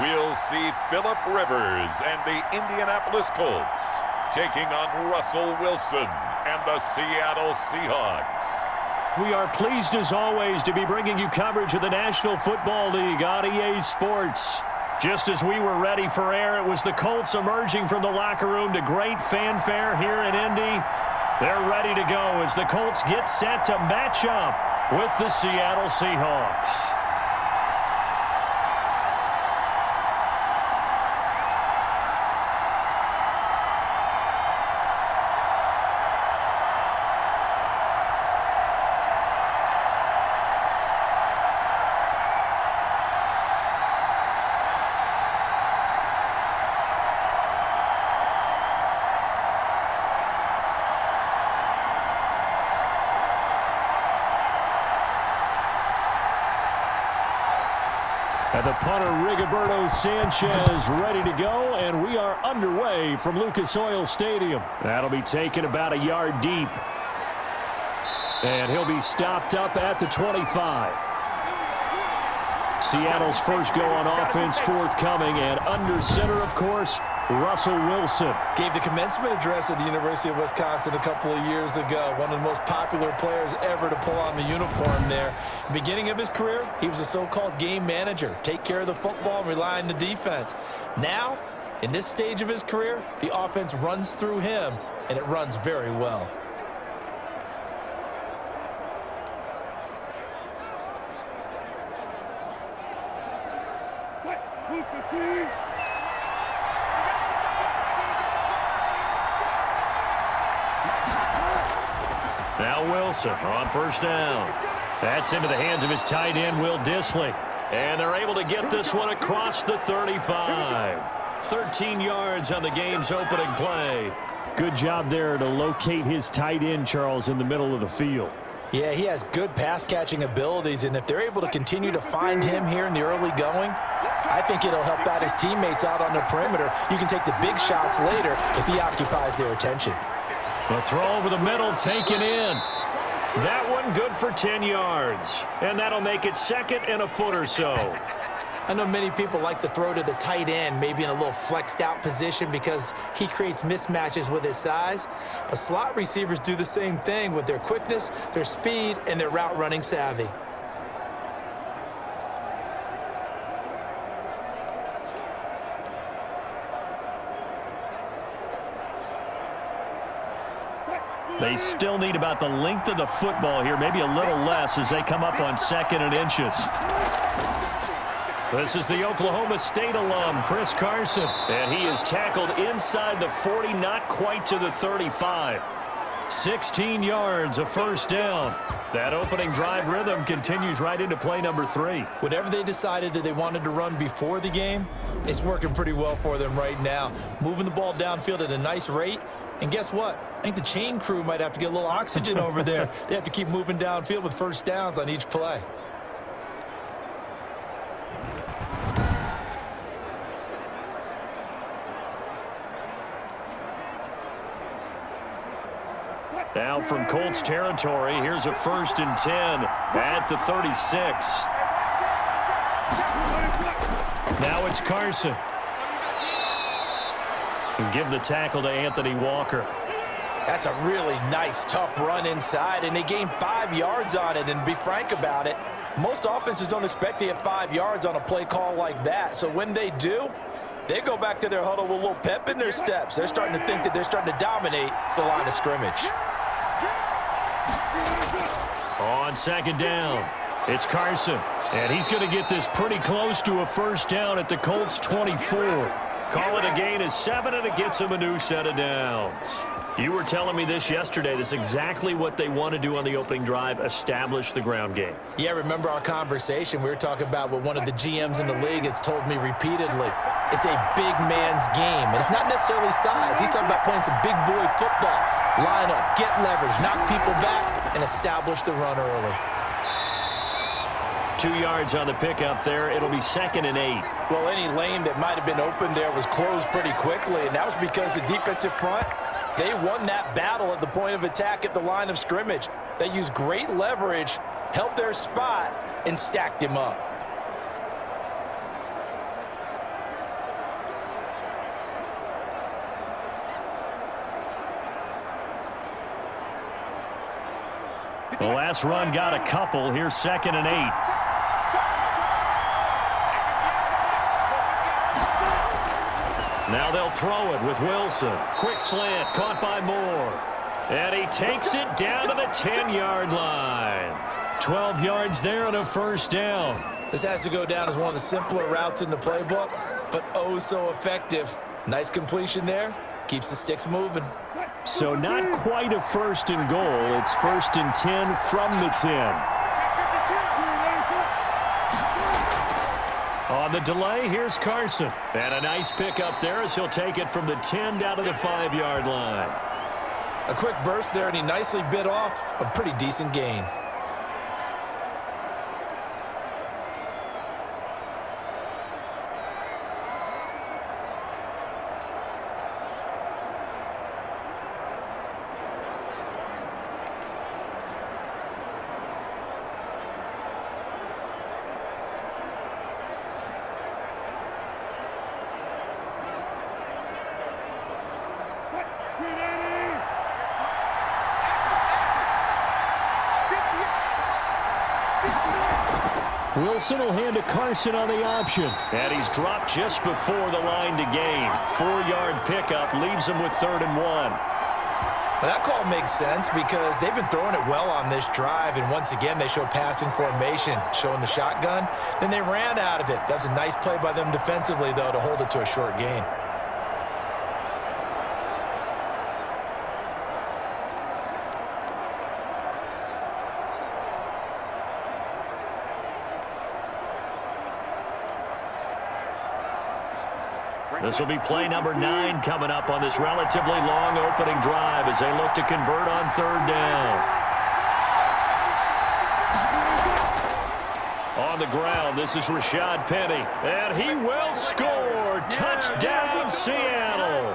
we'll see Phillip Rivers and the Indianapolis Colts taking on Russell Wilson and the Seattle Seahawks. We are pleased as always to be bringing you coverage of the National Football League on EA Sports. Just as we were ready for air, it was the Colts emerging from the locker room to great fanfare here in Indy. They're ready to go as the Colts get set to match up with the Seattle Seahawks. And the punter, Rigoberto Sanchez, ready to go, and we are underway from Lucas Oil Stadium. That'll be taken about a yard deep. And he'll be stopped up at the 25. Seattle's first go on offense forthcoming, and under center, of course, Russell Wilson. Gave the commencement address at the University of Wisconsin a couple of years ago. One of the most popular players ever to pull on the uniform there. The beginning of his career, he was a so-called game manager. Take care of the football and rely on the defense. Now, in this stage of his career, the offense runs through him, and it runs very well. Now Wilson on first down. That's into the hands of his tight end, Will Dissly. And they're able to get this one across the 35. 13 yards on the game's opening play. Good job there to locate his tight end, Charles, in the middle of the field. Yeah, he has good pass-catching abilities, and if they're able to continue to find him here in the early going, I think it'll help out his teammates out on the perimeter. You can take the big shots later if he occupies their attention. The throw over the middle taken in. That one good for 10 yards. And that'll make it second and a foot or so. I know many people like to throw to the tight end, maybe in a little flexed out position because he creates mismatches with his size. But slot receivers do the same thing with their quickness, their speed, and their route running savvy. They still need about the length of the football here, maybe a little less as they come up on 2nd and inches. This is the Oklahoma State alum, Chris Carson, and he is tackled inside the 40, not quite to the 35. 16 yards, a first down. That opening drive rhythm continues right into play number 3. Whatever they decided that they wanted to run before the game, it's working pretty well for them right now. Moving the ball downfield at a nice rate. And guess what? I think the chain crew might have to get a little oxygen over there. They have to keep moving downfield with first downs on each play. Now from Colts territory, here's a 1st and 10 at the 36. Now it's Carson. And give the tackle to Anthony Walker. That's a really nice, tough run inside, and they gained 5 yards on it. And to be frank about it, most offenses don't expect to get 5 yards on a play call like that. So when they do, they go back to their huddle with a little pep in their steps. They're starting to think that they're starting to dominate the line of scrimmage. On 2nd down, it's Carson. And he's going to get this pretty close to a first down at the Colts 24. Call it a gain of 7, and it gets him a new set of downs. You were telling me this yesterday. This is exactly what they want to do on the opening drive, establish the ground game. Yeah, remember our conversation? We were talking about what one of the GMs in the league has told me repeatedly. It's a big man's game, and it's not necessarily size. He's talking about playing some big boy football. Line up, get leverage, knock people back, and establish the run early. 2 yards on the pickup there. It'll be 2nd and 8. Well, any lane that might have been open there was closed pretty quickly, and that was because the defensive front, they won that battle at the point of attack at the line of scrimmage. They used great leverage, held their spot, and stacked him up. The last run got a couple. Here's 2nd and 8. Now they'll throw it with Wilson. Quick slant, caught by Moore. And he takes it down to the 10-yard line. 12 yards there and a first down. This has to go down as one of the simpler routes in the playbook, but oh so effective. Nice completion there. Keeps the sticks moving. So not quite a 1st and goal. It's 1st and 10 from the 10. On the delay, here's Carson. And a nice pick up there as he'll take it from the 10 down to the 5-yard line. A quick burst there, and he nicely bit off a pretty decent gain. Wilson will hand to Carson on the option. And he's dropped just before the line to gain. 4-yard pickup leaves him with 3rd and 1. Well, that call makes sense because they've been throwing it well on this drive, and once again they show passing formation, showing the shotgun. Then they ran out of it. That's a nice play by them defensively, though, to hold it to a short gain. This will be play number 9 coming up on this relatively long opening drive as they look to convert on 3rd down. On the ground, this is Rashad Penny, and he will score. Touchdown, Seattle.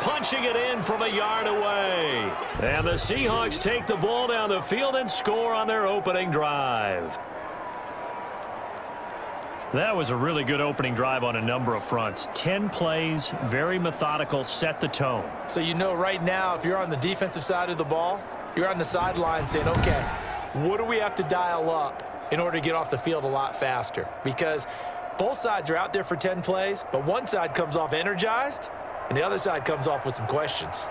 Punching it in from a yard away. And the Seahawks take the ball down the field and score on their opening drive. That was a really good opening drive on a number of fronts. 10 plays, very methodical, set the tone. So you know right now, if you're on the defensive side of the ball, you're on the sideline saying, okay, what do we have to dial up in order to get off the field a lot faster? Because both sides are out there for 10 plays, but one side comes off energized, and the other side comes off with some questions.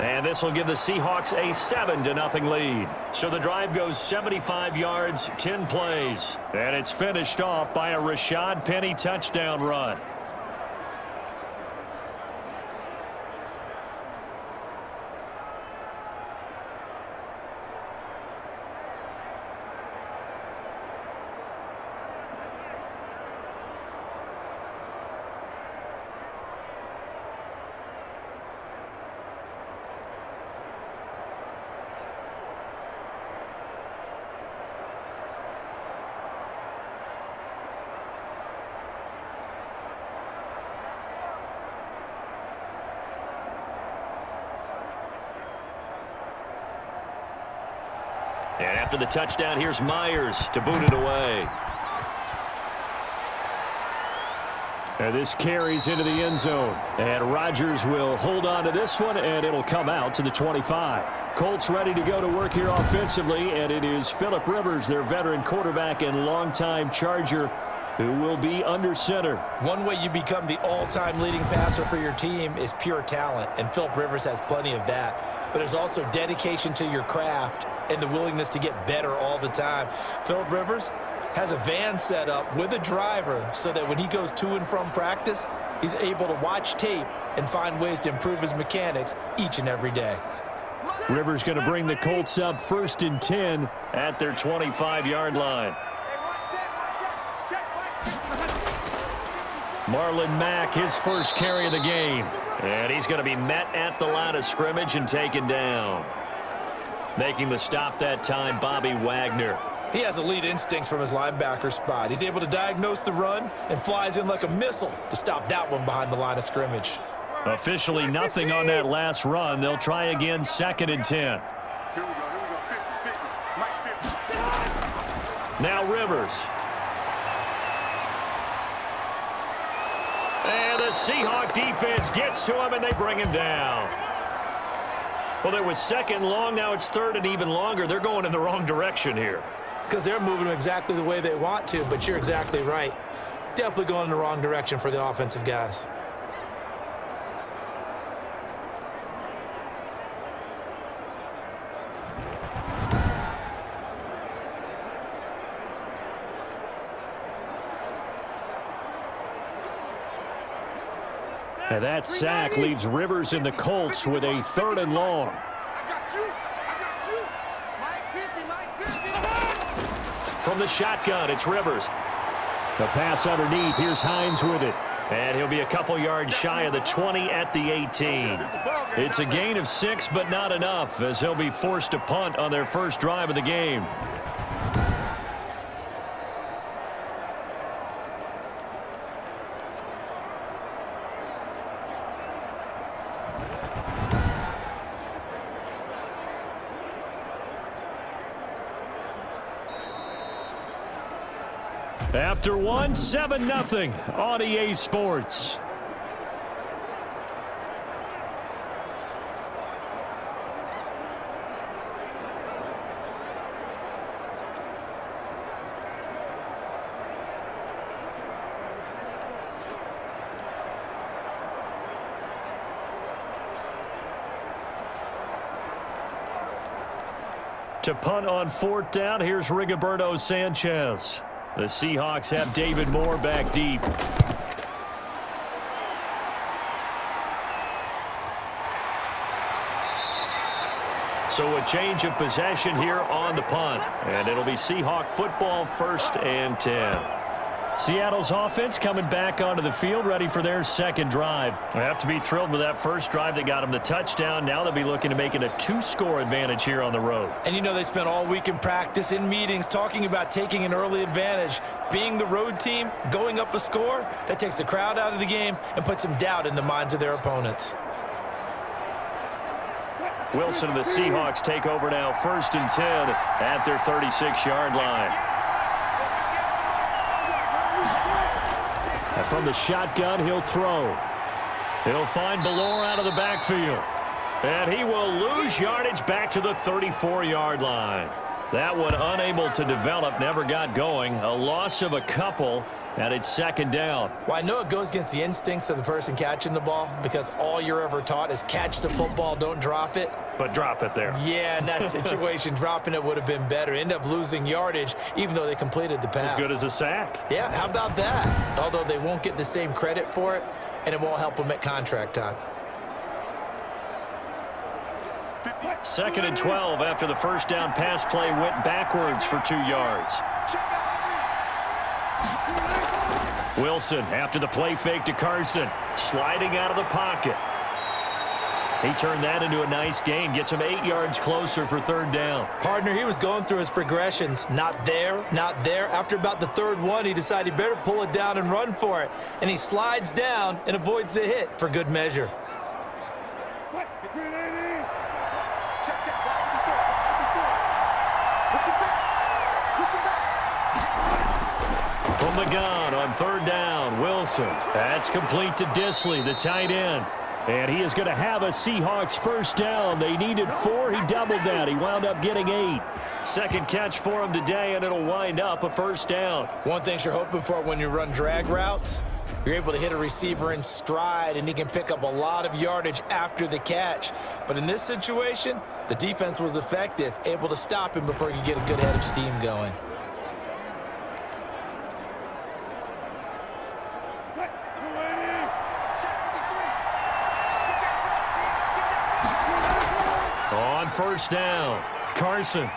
And this will give the Seahawks a 7-0 lead. So the drive goes 75 yards, 10 plays. And it's finished off by a Rashad Penny touchdown run. And after the touchdown, here's Myers to boot it away. And this carries into the end zone. And Rodgers will hold on to this one, and it'll come out to the 25. Colts ready to go to work here offensively, and it is Phillip Rivers, their veteran quarterback and longtime Charger, who will be under center. One way you become the all-time leading passer for your team is pure talent, and Phillip Rivers has plenty of that. But there's also dedication to your craft and the willingness to get better all the time. Phillip Rivers has a van set up with a driver so that when he goes to and from practice, he's able to watch tape and find ways to improve his mechanics each and every day. Rivers going to bring the Colts up 1st and 10 at their 25-yard line. Marlon Mack, his first carry of the game. And he's going to be met at the line of scrimmage and taken down. Making the stop that time, Bobby Wagner. He has elite instincts from his linebacker spot. He's able to diagnose the run and flies in like a missile to stop that one behind the line of scrimmage. Officially nothing on that last run. They'll try again 2nd and 10. Now Rivers. And the Seahawk defense gets to him, and they bring him down. Well, it was second and long. Now it's third and even longer. They're going in the wrong direction here. Because they're moving them exactly the way they want to, but you're exactly right. Definitely going in the wrong direction for the offensive guys. And that sack leaves Rivers and the Colts with a third and long. From the shotgun, it's Rivers. The pass underneath. Here's Hines with it. And he'll be a couple yards shy of the 20 at the 18. It's a gain of 6, but not enough, as he'll be forced to punt on their first drive of the game. After one, 7-0 on EA Sports. To punt on fourth down, here's Rigoberto Sanchez. The Seahawks have David Moore back deep. So a change of possession here on the punt. And it'll be Seahawk football, 1st and 10. Seattle's offense coming back onto the field, ready for their second drive. They have to be thrilled with that first drive that got them the touchdown. Now they'll be looking to make it a 2-score advantage here on the road. And you know they spent all week in practice, in meetings, talking about taking an early advantage. Being the road team, going up a score, that takes the crowd out of the game and puts some doubt in the minds of their opponents. Wilson and the Seahawks take over now, 1st and 10 at their 36-yard line. And from the shotgun, he'll throw. He'll find Ballore out of the backfield. And he will lose yardage back to the 34-yard line. That one unable to develop, never got going. A loss of a couple, and it's 2nd down. Well, I know it goes against the instincts of the person catching the ball because all you're ever taught is catch the football, don't drop it. But drop it there. Yeah, in that situation, dropping it would have been better. End up losing yardage, even though they completed the pass. As good as a sack. Yeah, how about that? Although they won't get the same credit for it, and it won't help them at contract time. 2nd and 12 after the first down pass play went backwards for 2 yards. Wilson after the play fake to Carson, sliding out of the pocket. He turned that into a nice gain, gets him 8 yards closer for 3rd down. Partner, he was going through his progressions. Not there, not there. After about the 3rd one, he decided he better pull it down and run for it. And he slides down and avoids the hit for good measure. From the gun on 3rd down, Wilson. That's complete to Disley, the tight end. And he is going to have a Seahawks 1st down. They needed 4. He doubled that. He wound up getting 8. Second catch for him today, and it'll wind up a 1st down. One thing you're hoping for when you run drag routes, you're able to hit a receiver in stride, and he can pick up a lot of yardage after the catch. But in this situation, the defense was effective, able to stop him before he could get a good head of steam going. On 1st down, Carson.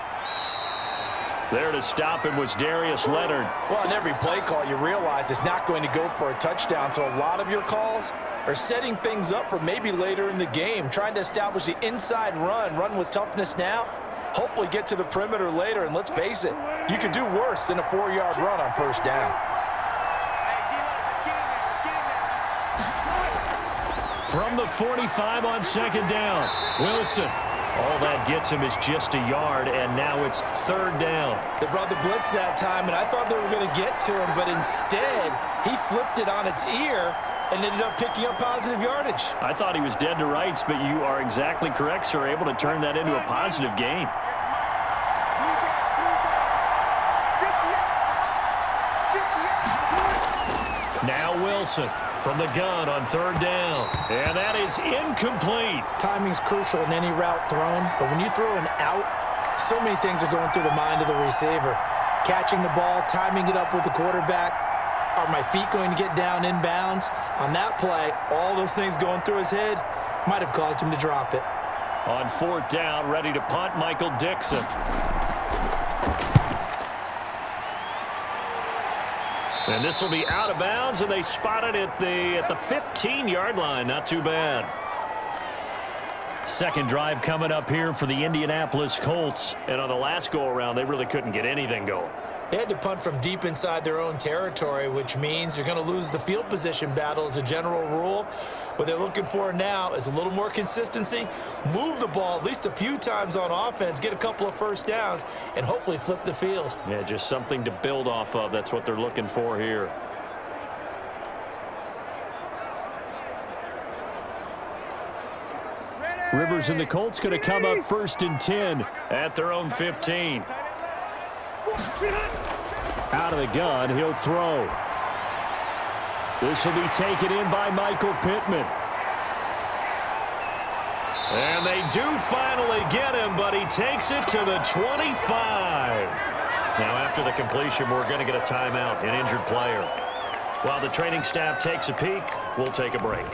There to stop him was Darius Leonard. Well, in every play call, you realize it's not going to go for a touchdown, so a lot of your calls are setting things up for maybe later in the game, trying to establish the inside run with toughness now, hopefully get to the perimeter later, and let's face it, you could do worse than a 4-yard run on 1st down. From the 45 on 2nd down, Wilson. All that gets him is just a yard, and now it's 3rd down. They brought the blitz that time, and I thought they were going to get to him, but instead, he flipped it on its ear and ended up picking up positive yardage. I thought he was dead to rights, but you are exactly correct, sir. Able to turn that into a positive gain. Now Wilson from the gun on third down. And that is incomplete. Timing's crucial in any route thrown, but when you throw an out, so many things are going through the mind of the receiver. Catching the ball, timing it up with the quarterback. Are my feet going to get down in bounds? On that play, all those things going through his head might have caused him to drop it. On fourth down, ready to punt, Michael Dixon. And this will be out of bounds, and they spot it at the 15-yard line. Not too bad. Second drive coming up here for the Indianapolis Colts. And on the last go-around, they really couldn't get anything going. They had to punt from deep inside their own territory, which means you're going to lose the field position battle as a general rule. What they're looking for now is a little more consistency, move the ball at least a few times on offense, get a couple of first downs, and hopefully flip the field. Yeah, just something to build off of. That's what they're looking for here. Rivers and the Colts going to come up 1st and 10 at their own 15. Out of the gun, he'll throw. This will be taken in by Michael Pittman. And they do finally get him, but he takes it to the 25. Now, after the completion, we're going to get a timeout, an injured player. While the training staff takes a peek, we'll take a break.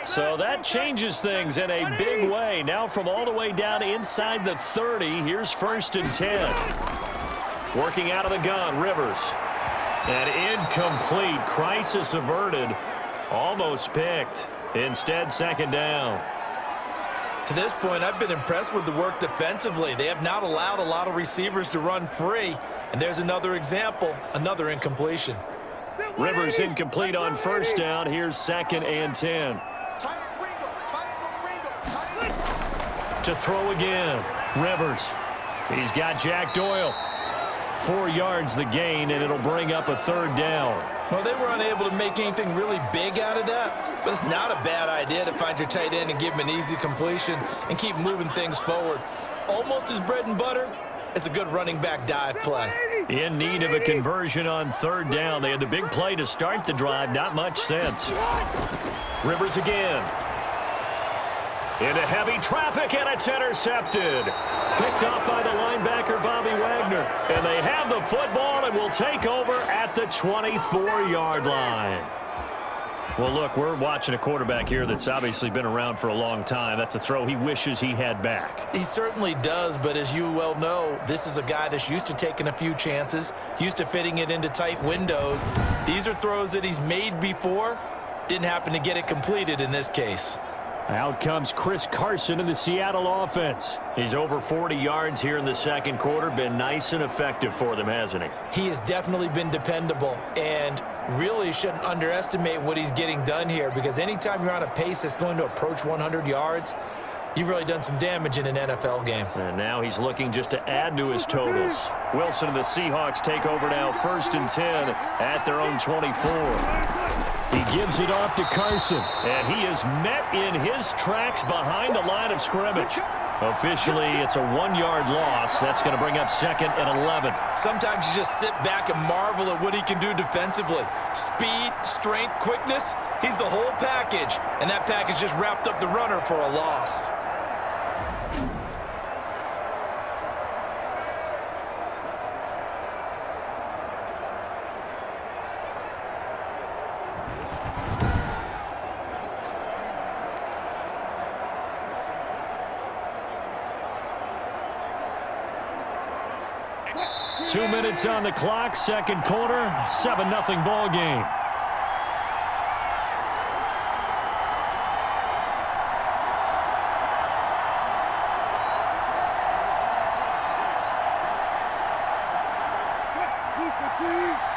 So that changes things in a big way. Now from all the way down inside the 30, here's 1st and 10. Working out of the gun, Rivers. And incomplete. Crisis averted. Almost picked. Instead, 2nd down. To this point, I've been impressed with the work defensively. They have not allowed a lot of receivers to run free. And there's another example, another incompletion. Rivers incomplete on 1st down. Here's 2nd and 10. To throw again. Rivers. He's got Jack Doyle. 4 yards the gain, and it'll bring up a 3rd down. Well, they were unable to make anything really big out of that, but it's not a bad idea to find your tight end and give him an easy completion and keep moving things forward. Almost as bread and butter as a good running back dive play. In need of a conversion on 3rd down. They had the big play to start the drive. Not much sense. Rivers again. Into heavy traffic, and it's intercepted. Picked up by the linebacker, Bobby Wagner. And they have the football and will take over at the 24-yard line. Well, look, we're watching a quarterback here that's obviously been around for a long time. That's a throw he wishes he had back. He certainly does, but as you well know, this is a guy that's used to taking a few chances, used to fitting it into tight windows. These are throws that he's made before. Didn't happen to get it completed in this case. Out comes Chris Carson in the Seattle offense. He's over 40 yards here in the 2nd quarter. Been nice and effective for them, hasn't he? He has definitely been dependable, and really shouldn't underestimate what he's getting done here, because anytime you're on a pace that's going to approach 100 yards, you've really done some damage in an NFL game. And now he's looking just to add to his totals. Wilson and the Seahawks take over now 1st and 10 at their own 24. He gives it off to Carson. And he is met in his tracks behind the line of scrimmage. Officially, it's a 1-yard loss. That's going to bring up 2nd and 11. Sometimes you just sit back and marvel at what he can do defensively. Speed, strength, quickness, he's the whole package. And that package just wrapped up the runner for a loss. Two minutes on the clock, 2nd quarter, 7-0 ball game.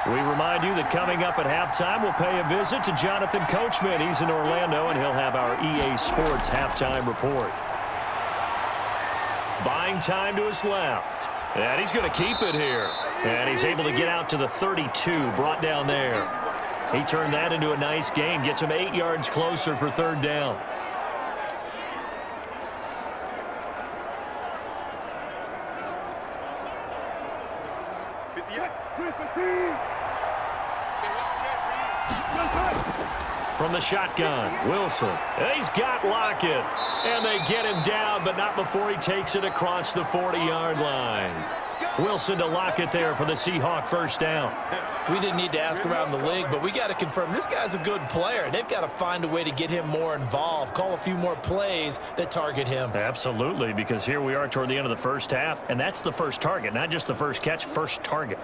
We remind you that coming up at halftime, we'll pay a visit to Jonathan Coachman. He's in Orlando, and he'll have our EA Sports halftime report. Buying time to his left. And he's going to keep it here. And he's able to get out to the 32, brought down there. He turned that into a nice gain, gets him 8 yards closer for third down. From the shotgun, Wilson. He's got Lockett. And they get him down, but not before he takes it across the 40-yard line. Wilson to Lockett there for the Seahawk first down. We didn't need to ask around the league, but we got to confirm this guy's a good player. They've got to find a way to get him more involved, call a few more plays that target him. Absolutely, because here we are toward the end of the first half, and that's the first target, not just the first catch, first target.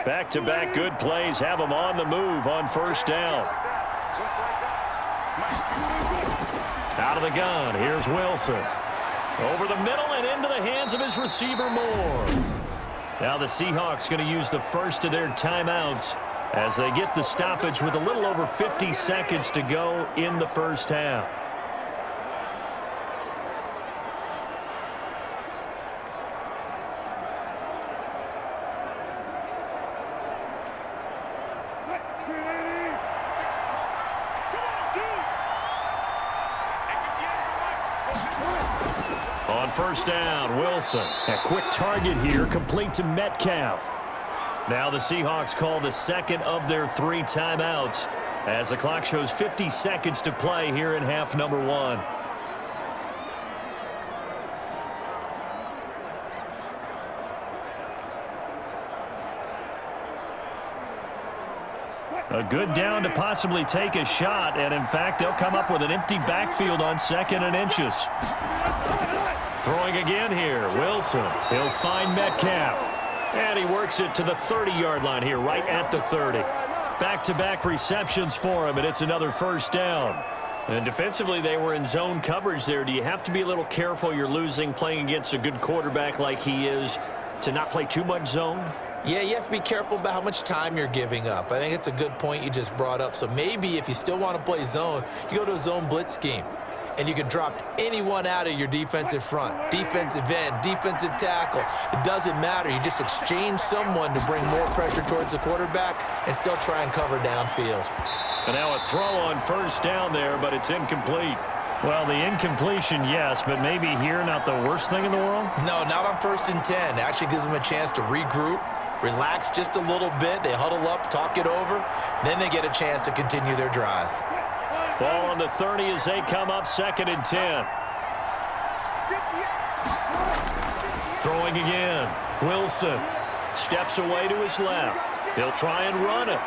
Back-to-back good plays have them on the move on first down. Out of the gun, here's Wilson. Over the middle and into the hands of his receiver Moore. Now the Seahawks going to use the first of their timeouts as they get the stoppage with a little over 50 seconds to go in the first half. On first down, Wilson. A quick target here, complete to Metcalf. Now the Seahawks call the second of their 3 timeouts as the clock shows 50 seconds to play here in half number 1. A good down to possibly take a shot, and in fact, they'll come up with an empty backfield on 2nd and inches. Throwing again here, Wilson. He'll find Metcalf, and he works it to the 30-yard line here, right at the 30. Back-to-back receptions for him, and it's another first down. And defensively, they were in zone coverage there. Do you have to be a little careful? You're losing playing against a good quarterback like he is to not play too much zone? Yeah, you have to be careful about how much time you're giving up. I think it's a good point you just brought up. So maybe if you still want to play zone, you go to a zone blitz scheme. And you can drop anyone out of your defensive front, defensive end, defensive tackle. It doesn't matter. You just exchange someone to bring more pressure towards the quarterback and still try and cover downfield. And now a throw on first down there, but it's incomplete. Well, the incompletion, yes, but maybe here not the worst thing in the world? No, not on 1st and 10. It actually gives them a chance to regroup, relax just a little bit. They huddle up, talk it over. Then they get a chance to continue their drive. Ball on the 30 as they come up 2nd and 10. Throwing again. Wilson steps away to his left. He'll try and run it.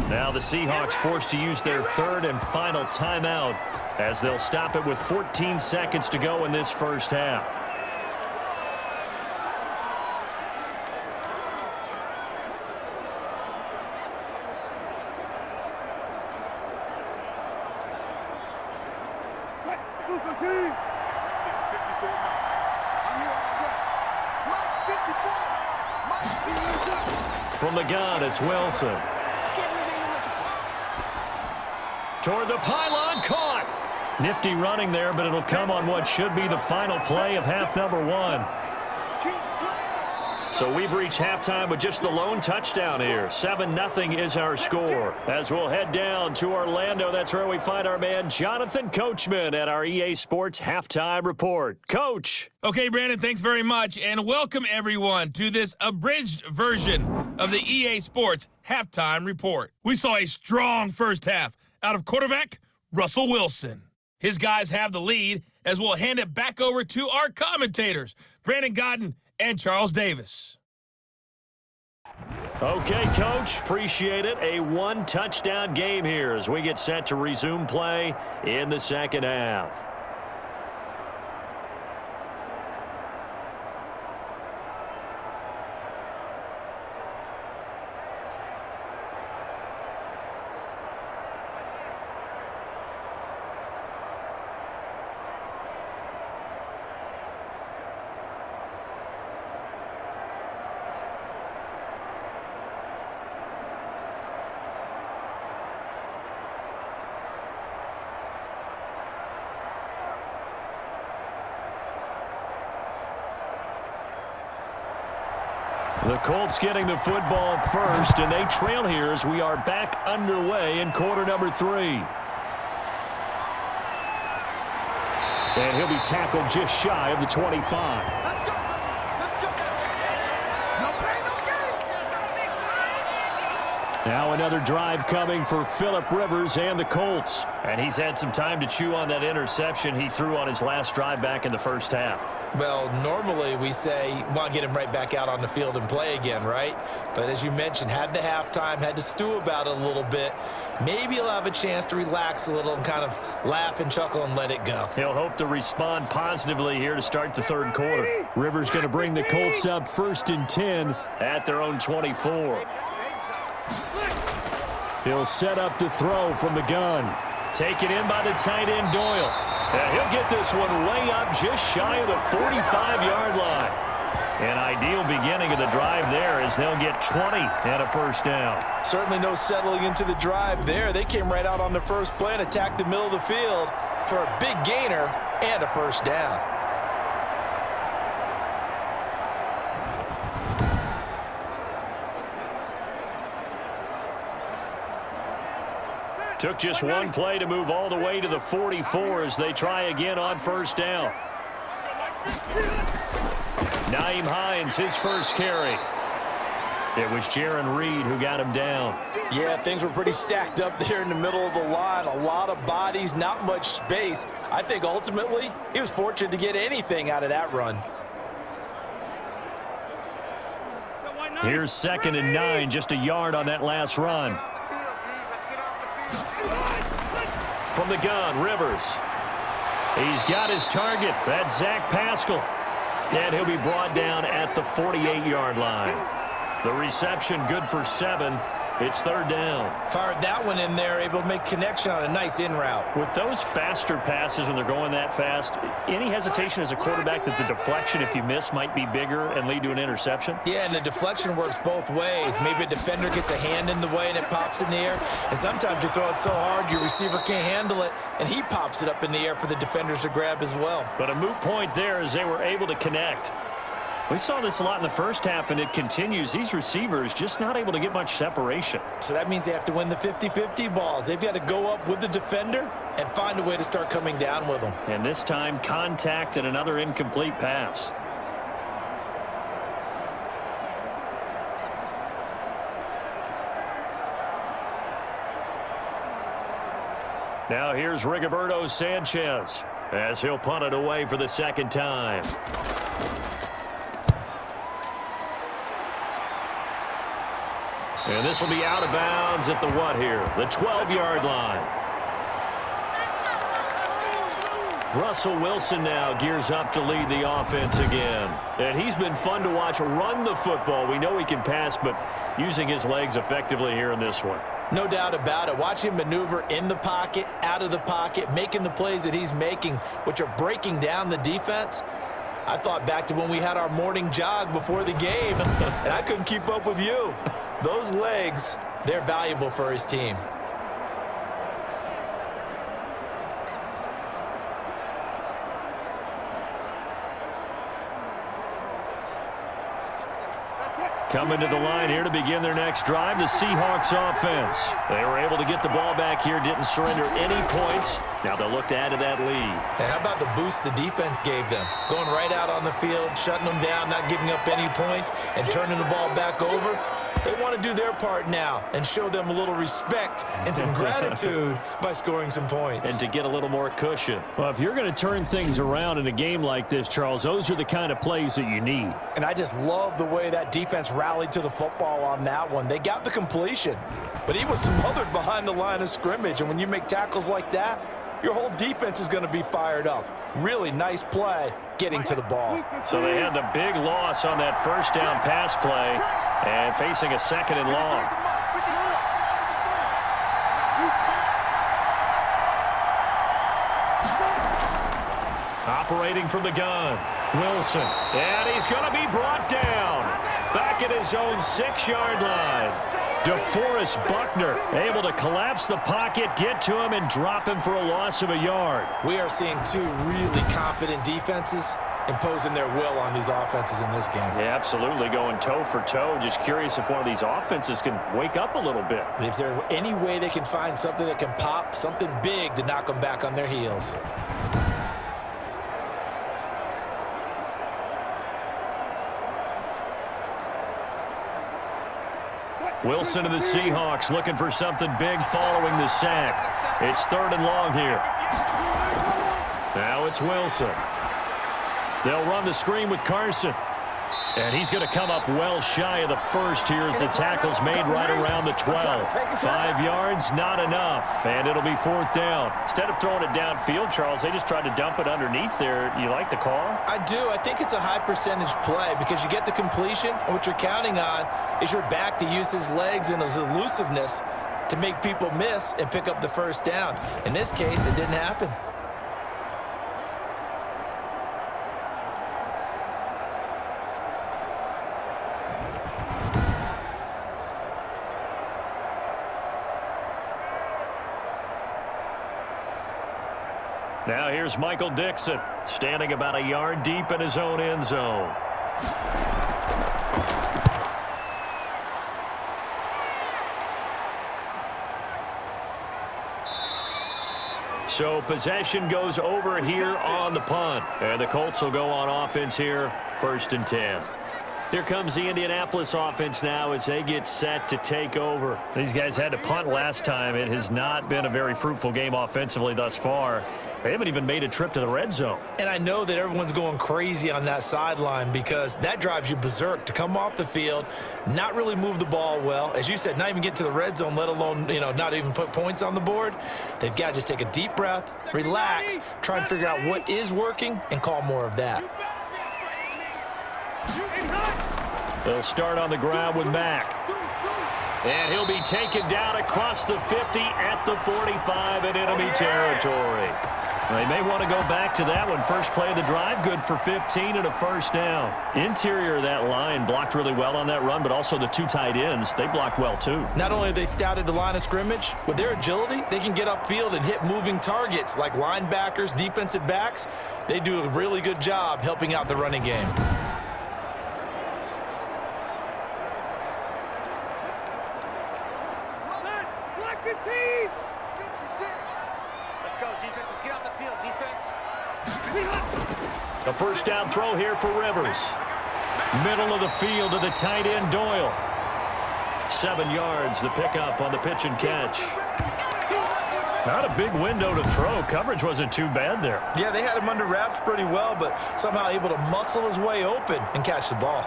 Now the Seahawks forced to use their 3rd and final timeout as they'll stop it with 14 seconds to go in this first half. From the gun, it's Wilson. Toward the pylon, caught. Nifty running there, but it'll come on what should be the final play of half number 1. So we've reached halftime with just the lone touchdown here. 7-0 is our score. As we'll head down to Orlando, that's where we find our man Jonathan Coachman at our EA Sports Halftime Report. Coach. Okay, Brandon, thanks very much, and welcome everyone to this abridged version of the EA Sports Halftime Report. We saw a strong first half out of quarterback Russell Wilson. His guys have the lead as we'll hand it back over to our commentators, Brandon Godden and Charles Davis. Okay, Coach, appreciate it. A 1-touchdown game here as we get set to resume play in the second half. The Colts getting the football first, and they trail here as we are back underway in quarter number 3. And he'll be tackled just shy of the 25. Now another drive coming for Phillip Rivers and the Colts. And he's had some time to chew on that interception he threw on his last drive back in the first half. Well, normally we say you want to get him right back out on the field and play again, right? But as you mentioned, had the halftime, had to stew about it a little bit. Maybe he'll have a chance to relax a little and kind of laugh and chuckle and let it go. He'll hope to respond positively here to start the third quarter. Rivers going to bring the Colts up 1st and 10 at their own 24. He'll set up to throw from the gun. Taken in by the tight end, Doyle. And he'll get this one way up just shy of the 45-yard line. An ideal beginning of the drive there as they'll get 20 and a first down. Certainly no settling into the drive there. They came right out on the first play and attacked the middle of the field for a big gainer and a first down. Took just one play to move all the way to the 44 as they try again on first down. Nyheim Hines, his first carry. It was Jaron Reed who got him down. Yeah, things were pretty stacked up there in the middle of the line. A lot of bodies, not much space. I think ultimately he was fortunate to get anything out of that run. Here's 2nd and 9, just a yard on that last run. From the gun, Rivers. He's got his target. That's Zach Pascal. And he'll be brought down at the 48-yard line. The reception good for 7. It's 3rd down. Fired that one in there, able to make connection on a nice in route. With those faster passes when they're going that fast, any hesitation as a quarterback that the deflection, if you miss, might be bigger and lead to an interception? Yeah, and the deflection works both ways. Maybe a defender gets a hand in the way and it pops in the air. And sometimes you throw it so hard your receiver can't handle it, and he pops it up in the air for the defenders to grab as well. But a moot point there as they were able to connect. We saw this a lot in the first half, and it continues. These receivers just not able to get much separation. So that means they have to win the 50-50 balls. They've got to go up with the defender and find a way to start coming down with them. And this time, contact and another incomplete pass. Now here's Rigoberto Sanchez as he'll punt it away for the 2nd time. And this will be out of bounds at the what here? The 12-yard line. Russell Wilson now gears up to lead the offense again. And he's been fun to watch run the football. We know he can pass, but using his legs effectively here in this one. No doubt about it. Watch him maneuver in the pocket, out of the pocket, making the plays that he's making, which are breaking down the defense. I thought back to when we had our morning jog before the game, and I couldn't keep up with you. Those legs, they're valuable for his team. Coming to the line here to begin their next drive, the Seahawks offense. They were able to get the ball back here, didn't surrender any points. Now they'll look to add to that lead. And how about the boost the defense gave them? Going right out on the field, shutting them down, not giving up any points, and turning the ball back over. They want to do their part now and show them a little respect and some gratitude by scoring some points. And to get a little more cushion. Well, if you're going to turn things around in a game like this, Charles, those are the kind of plays that you need. And I just love the way that defense rallied to the football on that one. They got the completion, but he was smothered behind the line of scrimmage. And when you make tackles like that, your whole defense is going to be fired up. Really nice play getting to the ball. So they had the big loss on that first down pass play and facing a 2nd and long. Operating from the gun, Wilson. And he's going to be brought down back at his own 6-yard line. DeForest Buckner able to collapse the pocket, get to him, and drop him for a loss of a yard. We are seeing two really confident defenses imposing their will on these offenses in this game. Yeah, absolutely, going toe for toe. Just curious if one of these offenses can wake up a little bit. If there's any way they can find something that can pop, something big to knock them back on their heels. Wilson of the Seahawks looking for something big following the sack. It's 3rd and long here. Now it's Wilson. They'll run the screen with Carson. And he's going to come up well shy of the first here as the tackle's made right around the 12. 5 yards, not enough, and it'll be 4th down. Instead of throwing it downfield, Charles, they just tried to dump it underneath there. You like the call? I do. I think it's a high percentage play because you get the completion, and what you're counting on is your back to use his legs and his elusiveness to make people miss and pick up the 1st down. In this case, it didn't happen. Now here's Michael Dixon, standing about a yard deep in his own end zone. So possession goes over here on the punt. And the Colts will go on offense here, 1st and 10. Here comes the Indianapolis offense now as they get set to take over. These guys had to punt last time. It has not been a very fruitful game offensively thus far. They haven't even made a trip to the red zone. And I know that everyone's going crazy on that sideline because that drives you berserk to come off the field, not really move the ball well. As you said, not even get to the red zone, let alone, not even put points on the board. They've got to just take a deep breath, relax, try and figure out what is working, and call more of that. They'll start on the ground with Mack. And he'll be taken down across the 50 at the 45 in enemy territory. They may want to go back to that one. First play of the drive, good for 15 and a 1st down. Interior of that line blocked really well on that run, but also the 2 tight ends, they blocked well too. Not only have they scouted the line of scrimmage, with their agility, they can get upfield and hit moving targets like linebackers, defensive backs. They do a really good job helping out the running game. Let's go, defense. Let's get off the field, defense. A 1st down throw here for Rivers. Middle of the field to the tight end, Doyle. 7 yards, the pickup on the pitch and catch. Not a big window to throw. Coverage wasn't too bad there. Yeah, they had him under wraps pretty well, but somehow able to muscle his way open and catch the ball.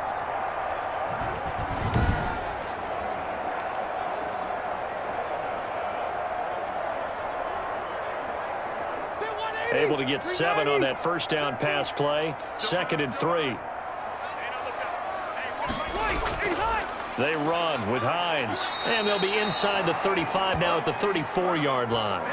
Able to get 7 on that 1st down pass play. 2nd and 3. They run with Hines. And they'll be inside the 35 now at the 34-yard line.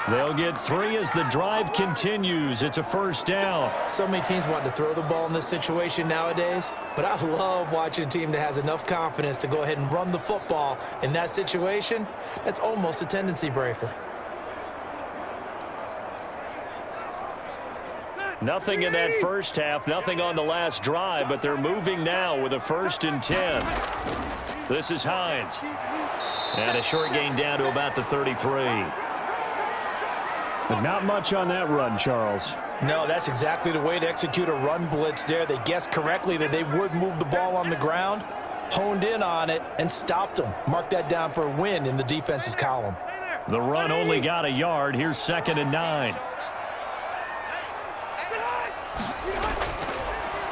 They'll get 3 as the drive continues. It's a 1st down. So many teams want to throw the ball in this situation nowadays, but I love watching a team that has enough confidence to go ahead and run the football in that situation. That's almost a tendency breaker. Nothing in that 1st half, nothing on the last drive, but they're moving now with a 1st and 10. This is Hines. And a short gain down to about the 33. But not much on that run, Charles. No, that's exactly the way to execute a run blitz there. They guessed correctly that they would move the ball on the ground, honed in on it, and stopped them. Mark that down for a win in the defense's column. The run only got a yard. Here's 2nd and 9.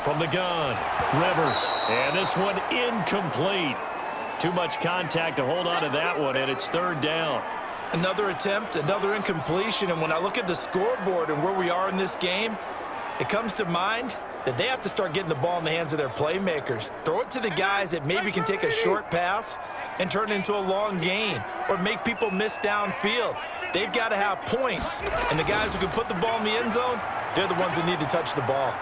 From the gun, Rivers. And this one incomplete. Too much contact to hold on to that one, and it's 3rd down. Another attempt, another incompletion, and when I look at the scoreboard and where we are in this game, it comes to mind that they have to start getting the ball in the hands of their playmakers. Throw it to the guys that maybe can take a short pass and turn it into a long gain or make people miss downfield. They've got to have points, and the guys who can put the ball in the end zone, they're the ones that need to touch the ball.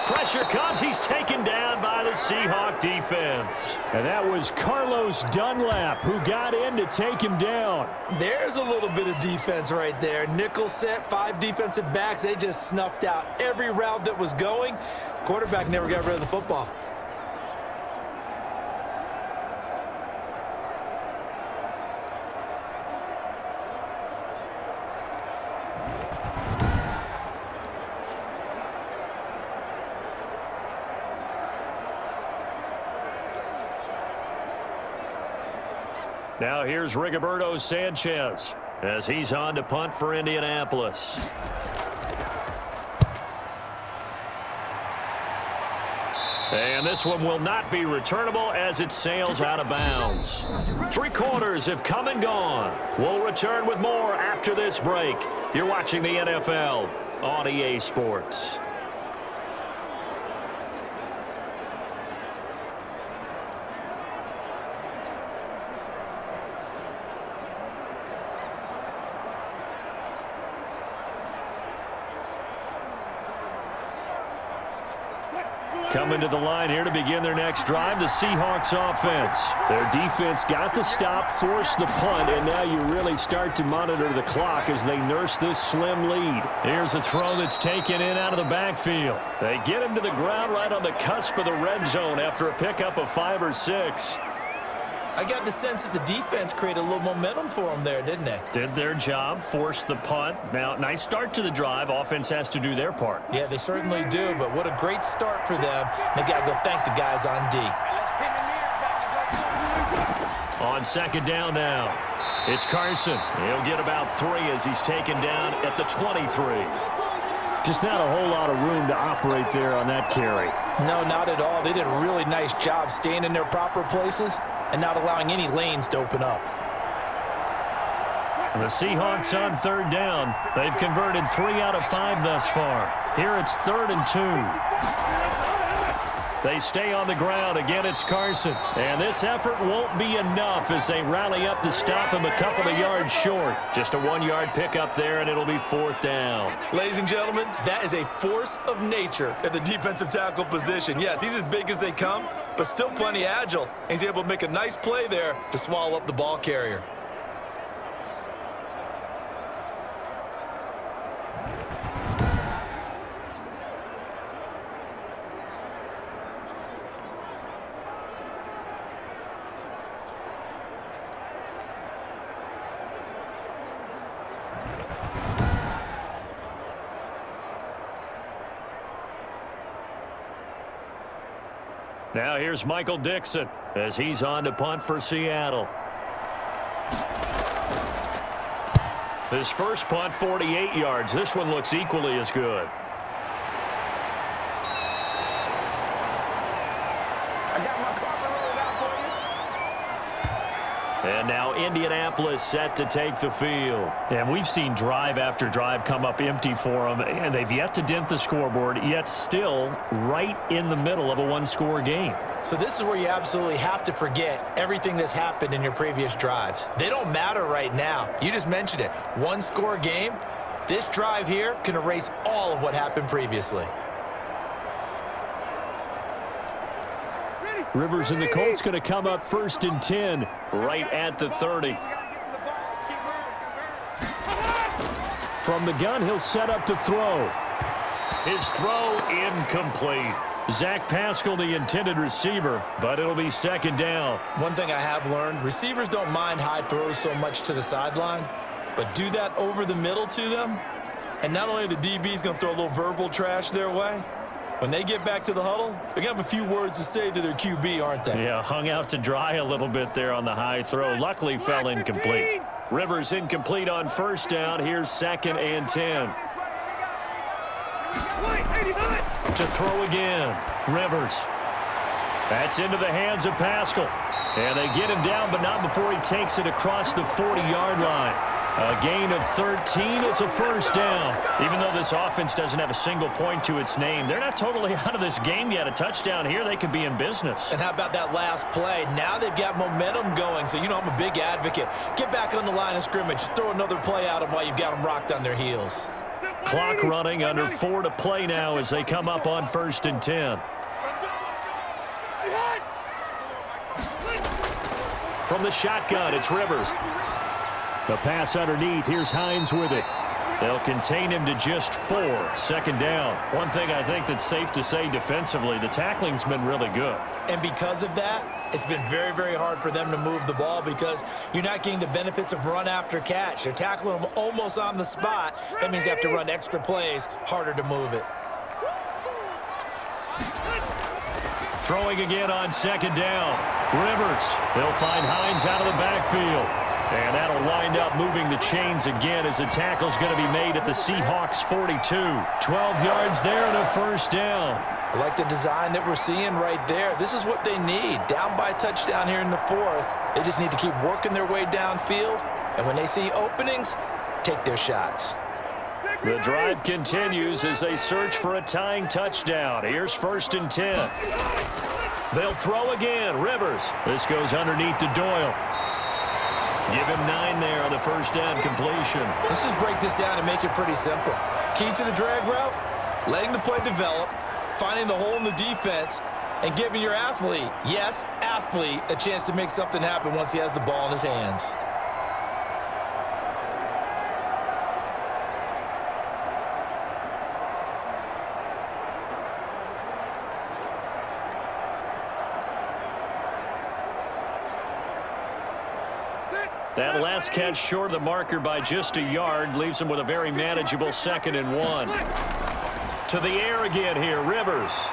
Pressure comes. He's taken down by the Seahawk defense. And that was Carlos Dunlap who got in to take him down. There's a little bit of defense right there. Nickel set, 5 defensive backs. They just snuffed out every route that was going. Quarterback never got rid of the football. Now here's Rigoberto Sanchez as he's on to punt for Indianapolis. And this one will not be returnable as it sails out of bounds. 3 quarters have come and gone. We'll return with more after this break. You're watching the NFL on EA Sports. Coming to the line here to begin their next drive, the Seahawks offense. Their defense got the stop, forced the punt, and now you really start to monitor the clock as they nurse this slim lead. Here's a throw that's taken in out of the backfield. They get him to the ground right on the cusp of the red zone after a pickup of 5 or 6. I got the sense that the defense created a little momentum for them there, didn't they? Did their job, forced the punt. Now, nice start to the drive. Offense has to do their part. Yeah, they certainly do, but what a great start for them. They got to go thank the guys on D. On second down now, it's Carson. He'll get about 3 as he's taken down at the 23. Just not a whole lot of room to operate there on that carry. No, not at all. They did a really nice job staying in their proper places and not allowing any lanes to open up. The Seahawks on third down. They've converted 3 out of 5 thus far. Here it's 3rd and 2. They stay on the ground. Again, it's Carson. And this effort won't be enough as they rally up to stop him a couple of yards short. Just a 1-yard pickup there, and it'll be 4th down. Ladies and gentlemen, that is a force of nature at the defensive tackle position. Yes, he's as big as they come, but still plenty agile. He's able to make a nice play there to swallow up the ball carrier. Now here's Michael Dixon as he's on to punt for Seattle. His first punt, 48 yards. This one looks equally as good. And now Indianapolis set to take the field. And we've seen drive after drive come up empty for them, and they've yet to dent the scoreboard, yet still right in the middle of a 1-score game. So this is where you absolutely have to forget everything that's happened in your previous drives. They don't matter right now. You just mentioned it. 1-score game. This drive here can erase all of what happened previously. Rivers and the Colts going to come up 1st and 10 right at the 30. From the gun, he'll set up to throw. His throw incomplete. Zach Pascal, the intended receiver, but it'll be 2nd down. One thing I have learned, receivers don't mind high throws so much to the sideline, but do that over the middle to them, and not only are the DBs going to throw a little verbal trash their way, when they get back to the huddle, they're going to have a few words to say to their QB, aren't they? Yeah, hung out to dry a little bit there on the high throw. Luckily fell incomplete. Rivers incomplete on 1st down. Here's 2nd and 10. To throw again. Rivers. That's into the hands of Pascal. And they get him down, but not before he takes it across the 40-yard line. A gain of 13. It's a 1st down. Even though this offense doesn't have a single point to its name, they're not totally out of this game yet. A touchdown here, they could be in business. And how about that last play? Now they've got momentum going, so you know I'm a big advocate. Get back on the line of scrimmage. Throw another play out of while you've got them rocked on their heels. Clock running, under 4 to play now as they come up on 1st and 10. From the shotgun, it's Rivers. The pass underneath. Here's Hines with it. They'll contain him to just 4. 2nd down. One thing I think that's safe to say defensively, the tackling's been really good. And because of that, it's been very, very hard for them to move the ball because you're not getting the benefits of run after catch. They're tackling them almost on the spot. That means you have to run extra plays, harder to move it. Throwing again on 2nd down. Rivers. They'll find Hines out of the backfield. And that'll wind up moving the chains again as the tackle's going to be made at the Seahawks 42. 12 yards there and a 1st down. I like the design that we're seeing right there. This is what they need. Down by a touchdown here in the 4th. They just need to keep working their way downfield. And when they see openings, take their shots. The drive continues as they search for a tying touchdown. Here's 1st and 10. They'll throw again. Rivers. This goes underneath to Doyle. Give him 9 there on the 1st down completion. Let's just break this down and make it pretty simple. Key to the drag route, letting the play develop, finding the hole in the defense, and giving your athlete, yes, athlete, a chance to make something happen once he has the ball in his hands. That last catch short of the marker by just a yard leaves him with a very manageable 2nd and 1. To the air again here, Rivers.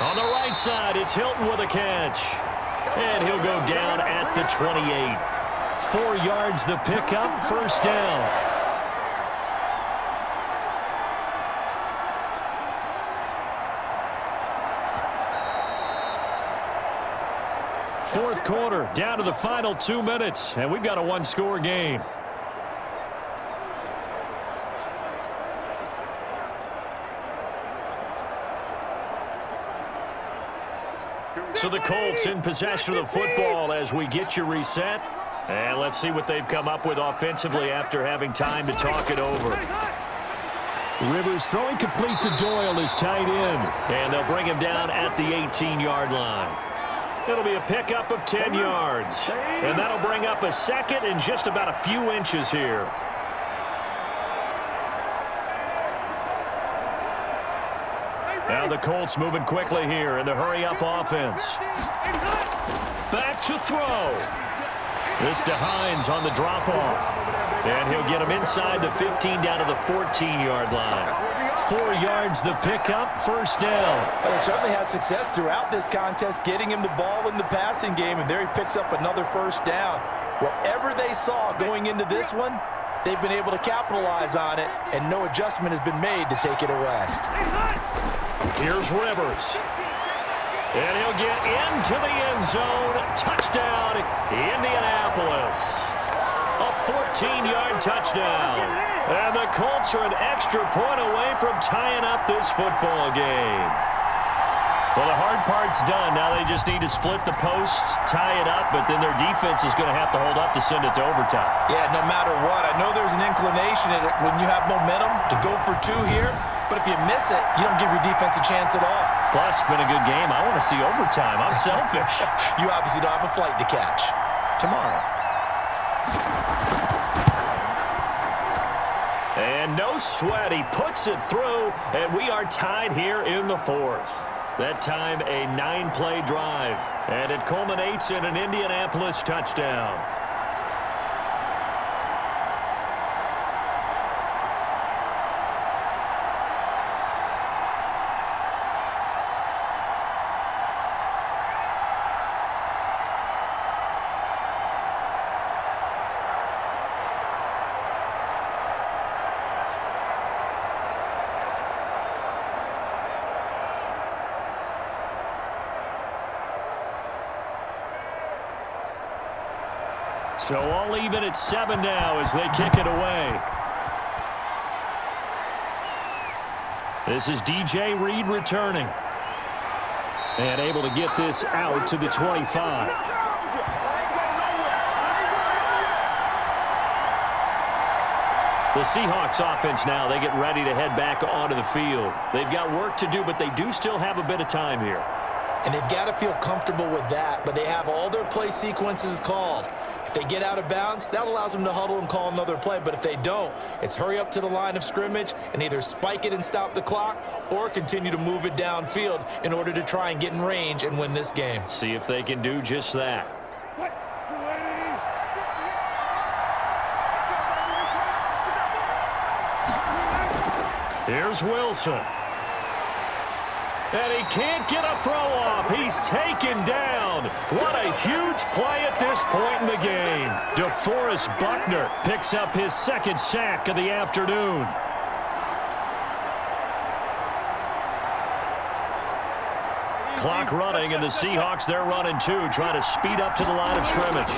On the right side, it's Hilton with a catch. And he'll go down at the 28. 4 yards the pickup, 1st down. Fourth quarter, down to the final 2 minutes, and we've got a 1-score game. So the Colts in possession of the football as we get you reset. And let's see what they've come up with offensively after having time to talk it over. Rivers throwing complete to Doyle is tight end. And they'll bring him down at the 18-yard line. It'll be a pickup of 10 yards. And that'll bring up a 2nd and just about a few inches here. Now the Colts moving quickly here in the hurry-up offense. Back to throw. This to Hines on the drop-off. And he'll get him inside the 15 down to the 14-yard line. 4 yards the pickup, 1st down. Well, they certainly had success throughout this contest, getting him the ball in the passing game, and there he picks up another 1st down. Whatever they saw going into this one, they've been able to capitalize on it, and no adjustment has been made to take it away. Here's Rivers. And he'll get into the end zone. Touchdown, Indianapolis. A 14-yard touchdown. And the Colts are an extra point away from tying up this football game. Well, the hard part's done. Now they just need to split the posts, tie it up, but then their defense is going to have to hold up to send it to overtime. Yeah, no matter what. I know there's an inclination in it when you have momentum to go for 2 here, but if you miss it, you don't give your defense a chance at all. Plus, it's been a good game. I want to see overtime. I'm selfish. You obviously don't have a flight to catch. Tomorrow. And no sweat. He puts it through, and we are tied here in the 4th. That time, a 9-play drive, and it culminates in an Indianapolis touchdown. So all even at 7 now as they kick it away. This is DJ Reed returning. And able to get this out to the 25. The Seahawks offense now, they get ready to head back onto the field. They've got work to do, but they do still have a bit of time here. And they've got to feel comfortable with that, but they have all their play sequences called. If they get out of bounds, that allows them to huddle and call another play. But if they don't, it's hurry up to the line of scrimmage and either spike it and stop the clock or continue to move it downfield in order to try and get in range and win this game. See if they can do just that. Here's Wilson. And he can't get a throw off. He's taken down. What a huge play at this point in the game. DeForest Buckner picks up his second sack of the afternoon. Clock running, and the Seahawks, they're running too, trying to speed up to the line of scrimmage.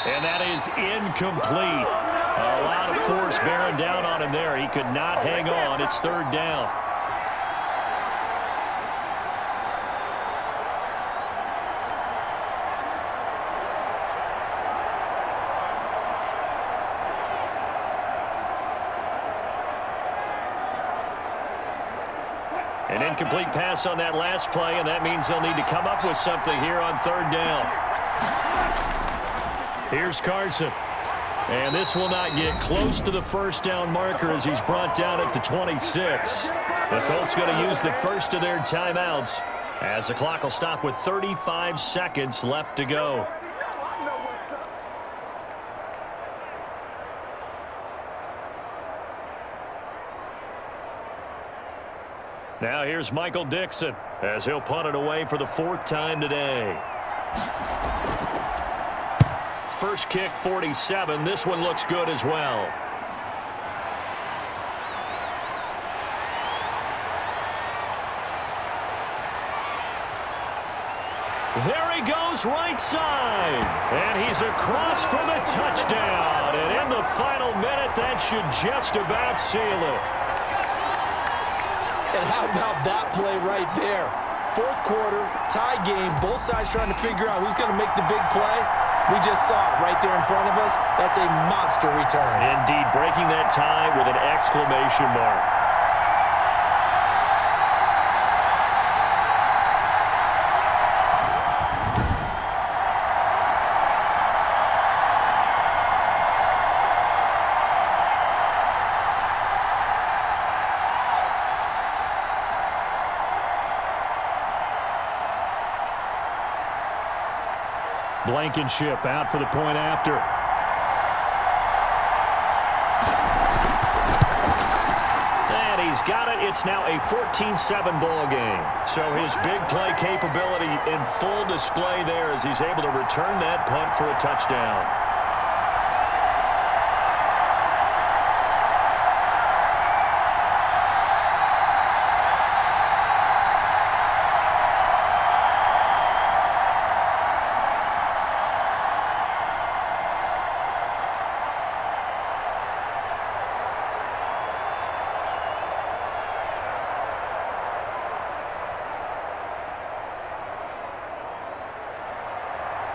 And that is incomplete. A lot of force bearing down on him there. He could not hang on. It's third down. An incomplete pass on that last play, and that means they'll need to come up with something here on third down. Here's Carson. And this will not get close to the first down marker as he's brought down at the 26. The Colts going to use the first of their timeouts as the clock will stop with 35 seconds left to go. Now here's Michael Dixon as he'll punt it away for the fourth time today. First kick, 47. This one looks good as well. There he goes, right side. And he's across for the touchdown. And in the final minute, that should just about seal it. And how about that play right there? Fourth quarter, tie game, both sides trying to figure out who's going to make the big play. We just saw it right there in front of us. That's a monster return. Indeed, breaking that tie with an exclamation mark. Blankenship out for the point after. And he's got it. It's now a 14-7 ball game. So his big play capability in full display there as he's able to return that punt for a touchdown.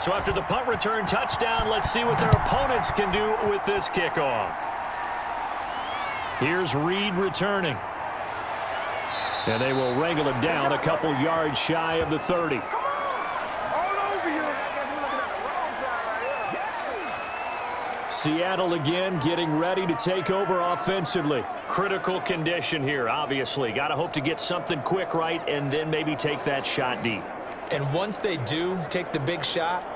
So after the punt return touchdown, let's see what their opponents can do with this kickoff. Here's Reed returning. And they will wrangle him down a couple yards shy of the 30. Seattle again getting ready to take over offensively. Critical condition here, obviously. Got to hope to get something quick right and then maybe take that shot deep. And once they do take the big shot,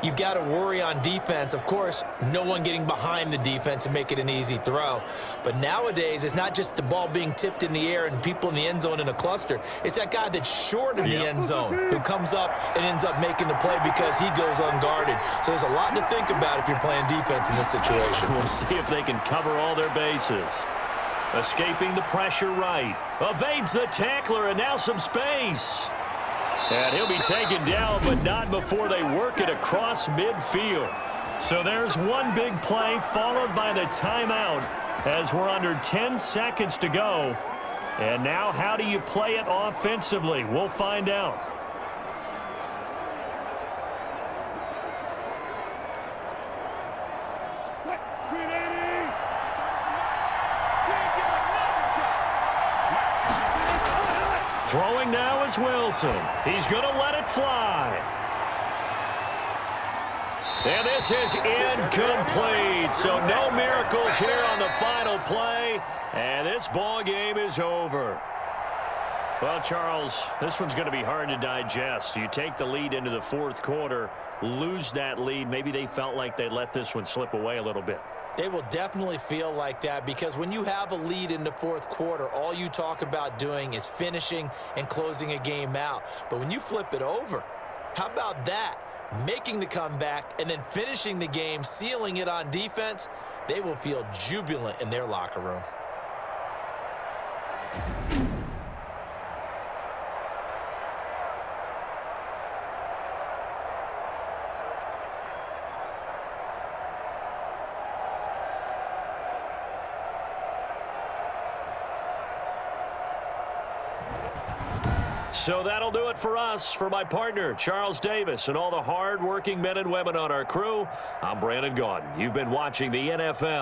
you've got to worry on defense. Of course, no one getting behind the defense and make it an easy throw. But nowadays, it's not just the ball being tipped in the air and people in the end zone in a cluster. It's that guy that's short in the end zone who comes up and ends up making the play because he goes unguarded. So there's a lot to think about if you're playing defense in this situation. We'll see if they can cover all their bases. Escaping the pressure right. Evades the tackler and now some space. And he'll be taken down, but not before they work it across midfield. So there's one big play followed by the timeout as we're under 10 seconds to go. And now how do you play it offensively? We'll find out. Throwing now is Wilson. He's going to let it fly. And this is incomplete. So no miracles here on the final play. And this ball game is over. Well, Charles, this one's going to be hard to digest. You take the lead into the fourth quarter, lose that lead. Maybe they felt like they let this one slip away a little bit. They will definitely feel like that because when you have a lead in the fourth quarter, all you talk about doing is finishing and closing a game out. But when you flip it over, how about that? Making the comeback and then finishing the game, sealing it on defense, they will feel jubilant in their locker room. So that'll do it for us. For my partner, Charles Davis, and all the hard-working men and women on our crew, I'm Brandon Gaudin. You've been watching the NFL